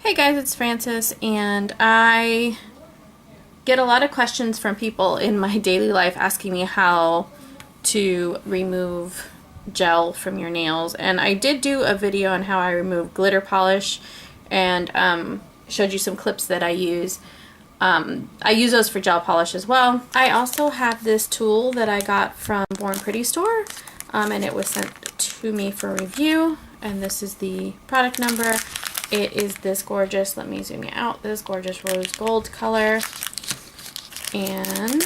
Hey guys, it's Frances, and I get a lot of questions from people in my daily life asking me how to remove gel from your nails. And I did do a video on how I remove glitter polish and showed you some clips that I use. I use those for gel polish as well. I also have this tool that I got from Born Pretty store, and it was sent to me for review, and this is the product number. It is this gorgeous, let me zoom you out, this gorgeous rose gold color, and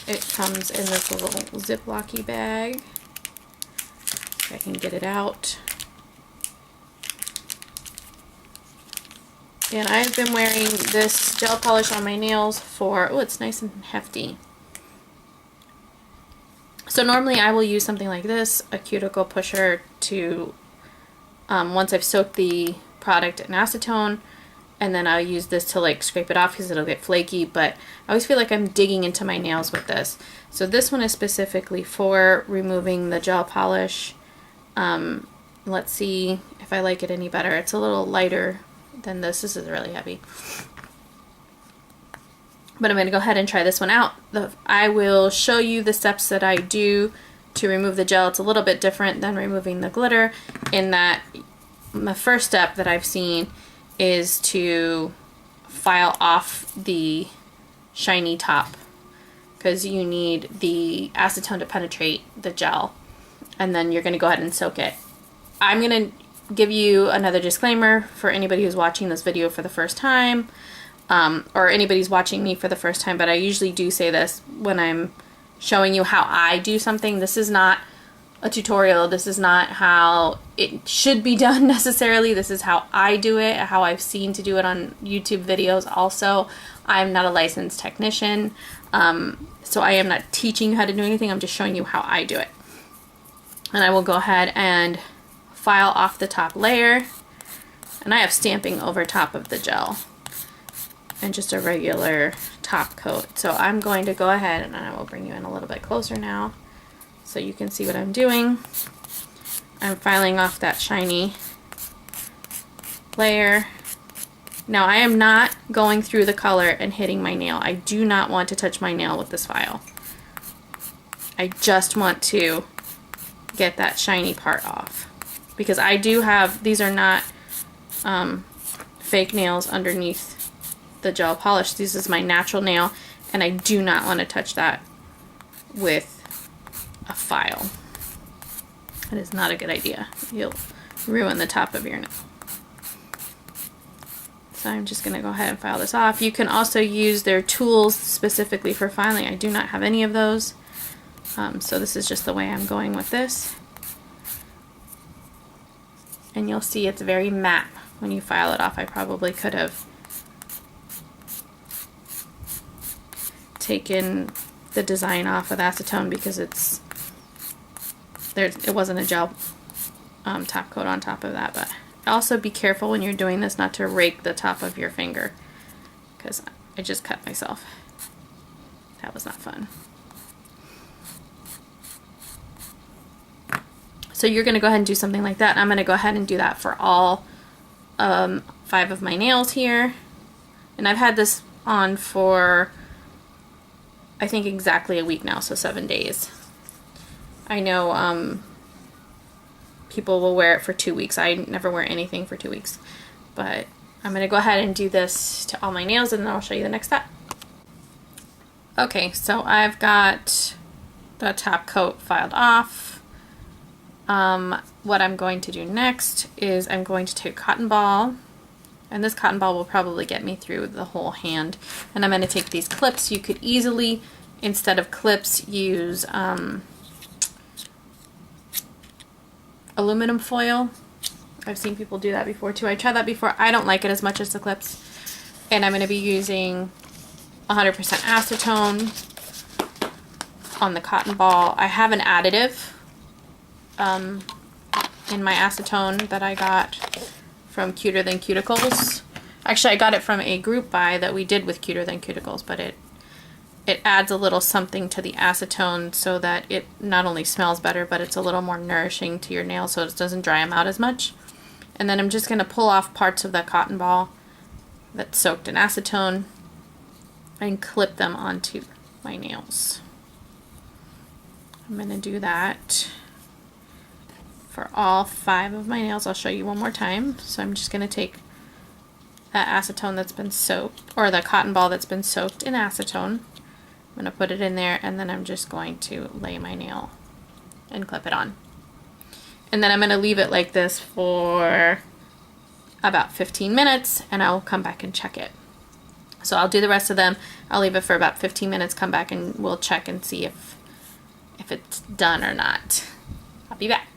it comes in this little Ziploc-y bag. If I can get it out. And I've been wearing this gel polish on my nails for, oh, it's nice and hefty. So normally I will use something like this, a cuticle pusher, to, once I've soaked the product in acetone, and then I'll use this to like scrape it off because it'll get flaky, but I always feel like I'm digging into my nails with this. So this one is specifically for removing the gel polish. Let's see if I like it any better. It's a little lighter than this. This is really heavy. But I'm going to go ahead and try this one out. I will show you the steps that I do to remove the gel. It's a little bit different than removing the glitter in that the first step that I've seen is to file off the shiny top because you need the acetone to penetrate the gel, and then you're going to go ahead and soak it. I'm going to give you another disclaimer for anybody who's watching this video for the first time, or anybody's watching me for the first time, but I usually do say this when I'm showing you how I do something. This is not a tutorial. This is not how it should be done necessarily. This is how I do it, how I've seen to do it on YouTube videos. Also, I'm not a licensed technician, so I am not teaching you how to do anything. I'm just showing you how I do it. And I will go ahead and file off the top layer, and I have stamping over top of the gel and just a regular top coat. So I'm going to go ahead, and I will bring you in a little bit closer now so you can see what I'm doing. I'm filing off that shiny layer. Now I am not going through the color and hitting my nail. I do not want to touch my nail with this file. I just want to get that shiny part off, because I do have, these are not fake nails underneath the gel polish. This is my natural nail, and I do not want to touch that with a file. That is not a good idea. You'll ruin the top of your nail. So I'm just going to go ahead and file this off. You can also use their tools specifically for filing. I do not have any of those. So this is just the way I'm going with this. And you'll see it's very matte when you file it off. I probably could have taken the design off with acetone because it wasn't a gel top coat on top of that. But also be careful when you're doing this not to rake the top of your finger, because I just cut myself. That was not fun. So you're going to go ahead and do something like that. I'm going to go ahead and do that for all 5 of my nails here. And I've had this on for, I think, exactly a week now, so 7 days. I know people will wear it for 2 weeks. I never wear anything for 2 weeks. But I'm going to go ahead and do this to all my nails, and then I'll show you the next step. Okay, so I've got the top coat filed off. What I'm going to do next is I'm going to take a cotton ball, and this cotton ball will probably get me through the whole hand. And I'm going to take these clips. You could easily, instead of clips, use aluminum foil. I've seen people do that before too. I tried that before. I don't like it as much as the clips. And I'm going to be using 100% acetone on the cotton ball. I have an additive in my acetone that I got from Cuter Than Cuticles. Actually, I got it from a group buy that we did with Cuter Than Cuticles, but it adds a little something to the acetone so that it not only smells better, but it's a little more nourishing to your nails so it doesn't dry them out as much. And then I'm just going to pull off parts of that cotton ball that's soaked in acetone and clip them onto my nails. I'm going to do that for all 5 of my nails. I'll show you one more time. So I'm just going to take that acetone that's been soaked, or the cotton ball that's been soaked in acetone. I'm going to put it in there, and then I'm just going to lay my nail and clip it on. And then I'm going to leave it like this for about 15 minutes, and I'll come back and check it. So I'll do the rest of them. I'll leave it for about 15 minutes, come back, and we'll check and see if it's done or not. I'll be back.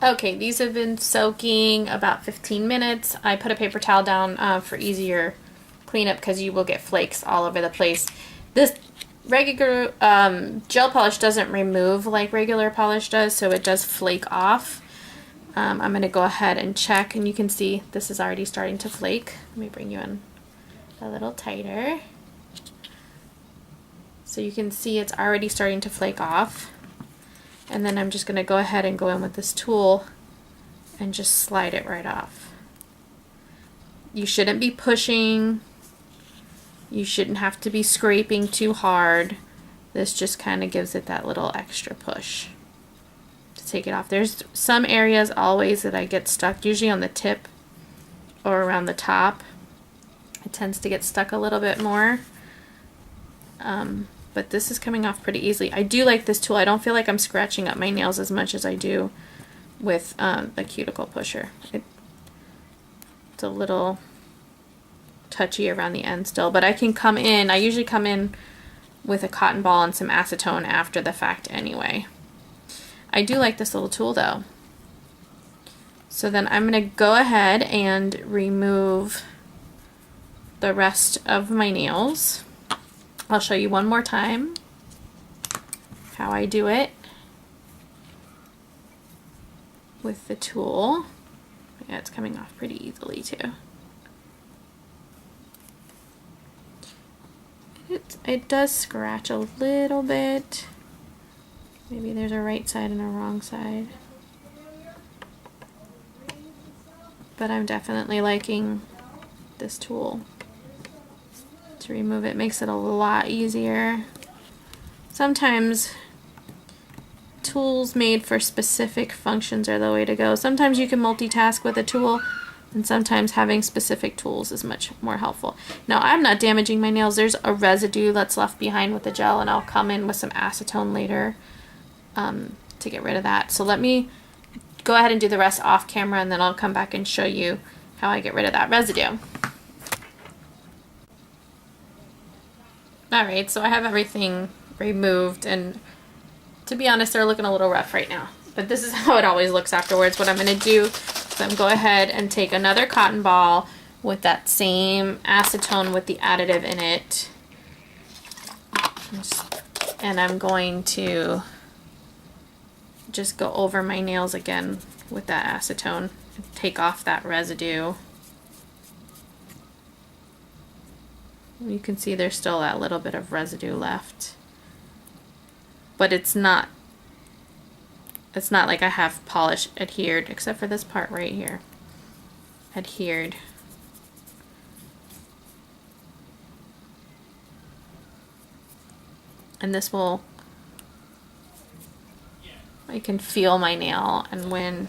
Okay, these have been soaking about 15 minutes. I put a paper towel down for easier cleanup because you will get flakes all over the place. This regular gel polish doesn't remove like regular polish does, so it does flake off. I'm going to go ahead and check, and you can see this is already starting to flake. Let me bring you in a little tighter. So you can see it's already starting to flake off. And then I'm just going to go ahead and go in with this tool and just slide it right off. You shouldn't be pushing. You shouldn't have to be scraping too hard. This just kind of gives it that little extra push to take it off. There's some areas always that I get stuck, usually on the tip or around the top. It tends to get stuck a little bit more. But this is coming off pretty easily. I do like this tool. I don't feel like I'm scratching up my nails as much as I do with the cuticle pusher. It's a little touchy around the end still, but I can come in. I usually come in with a cotton ball and some acetone after the fact anyway. I do like this little tool though. So then I'm going to go ahead and remove the rest of my nails. I'll show you one more time how I do it with the tool. Yeah, it's coming off pretty easily too. It does scratch a little bit. Maybe there's a right side and a wrong side. But I'm definitely liking this tool to remove it. Makes it a lot easier. Sometimes tools made for specific functions are the way to go. Sometimes you can multitask with a tool, and sometimes having specific tools is much more helpful. Now I'm not damaging my nails. There's a residue that's left behind with the gel, and I'll come in with some acetone later to get rid of that. So let me go ahead and do the rest off camera, and then I'll come back and show you how I get rid of that residue. Alright, so I have everything removed, and to be honest, they're looking a little rough right now. But this is how it always looks afterwards. What I'm going to do is I'm go ahead and take another cotton ball with that same acetone with the additive in it. And I'm going to just go over my nails again with that acetone and take off that residue. You can see there's still that little bit of residue left, but it's not like I have polish adhered, except for this part right here, adhered. And this will, I can feel my nail, and when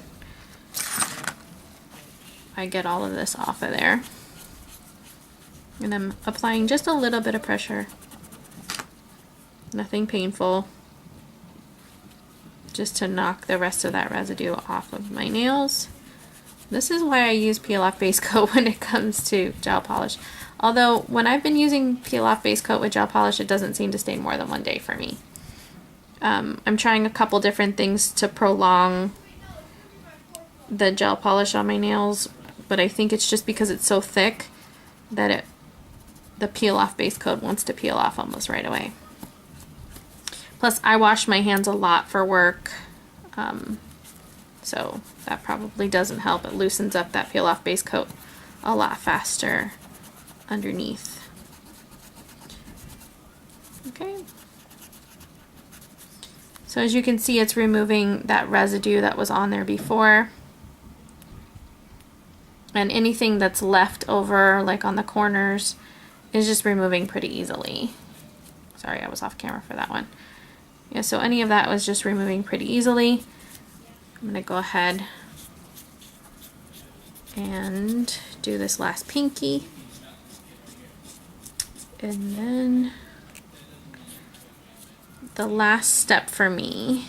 I get all of this off of there, and I'm applying just a little bit of pressure, nothing painful, just to knock the rest of that residue off of my nails. This is why I use peel-off base coat when it comes to gel polish. Although when I've been using peel-off base coat with gel polish, it doesn't seem to stay more than 1 day for me. I'm trying a couple different things to prolong the gel polish on my nails, but I think it's just because it's so thick that the peel-off base coat wants to peel off almost right away. Plus, I wash my hands a lot for work, so that probably doesn't help. It loosens up that peel-off base coat a lot faster underneath. Okay. So as you can see, it's removing that residue that was on there before. And anything that's left over, like on the corners, is just removing pretty easily. Sorry, I was off camera for that one. Yeah, so any of that was just removing pretty easily. I'm gonna go ahead and do this last pinky. And then the last step for me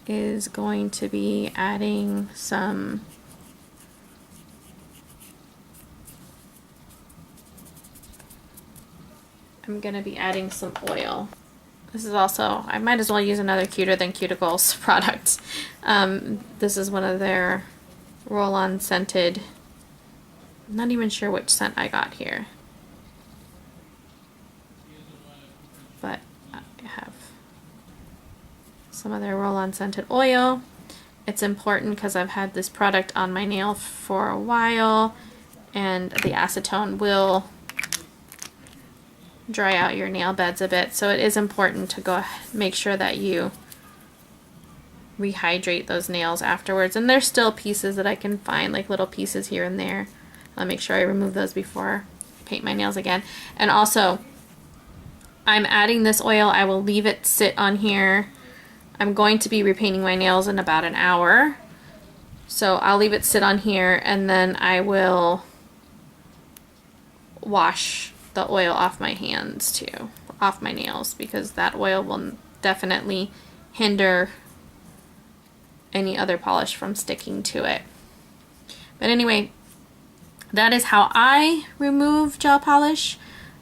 is going to be adding some oil. This is also, I might as well use another Cuter Than Cuticles product. This is one of their roll-on scented, I'm not even sure which scent I got here, but I have some of their roll-on scented oil. It's important because I've had this product on my nail for a while, and the acetone will dry out your nail beds a bit, so it is important to go make sure that you rehydrate those nails afterwards. And there's still pieces that I can find, like little pieces here and there. I'll make sure I remove those before I paint my nails again. And also, I'm adding this oil. I will leave it sit on here. I'm going to be repainting my nails in about an hour, so I'll leave it sit on here, and then I will wash the oil off my hands too, off my nails, because that oil will definitely hinder any other polish from sticking to it. But anyway, that is how I remove gel polish.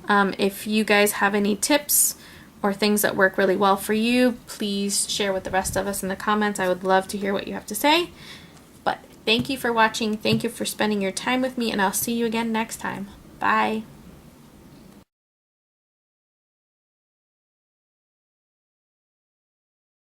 If you guys have any tips or things that work really well for you, please share with the rest of us in the comments. I would love to hear what you have to say. But thank you for watching. Thank you for spending your time with me, and I'll see you again next time. Bye.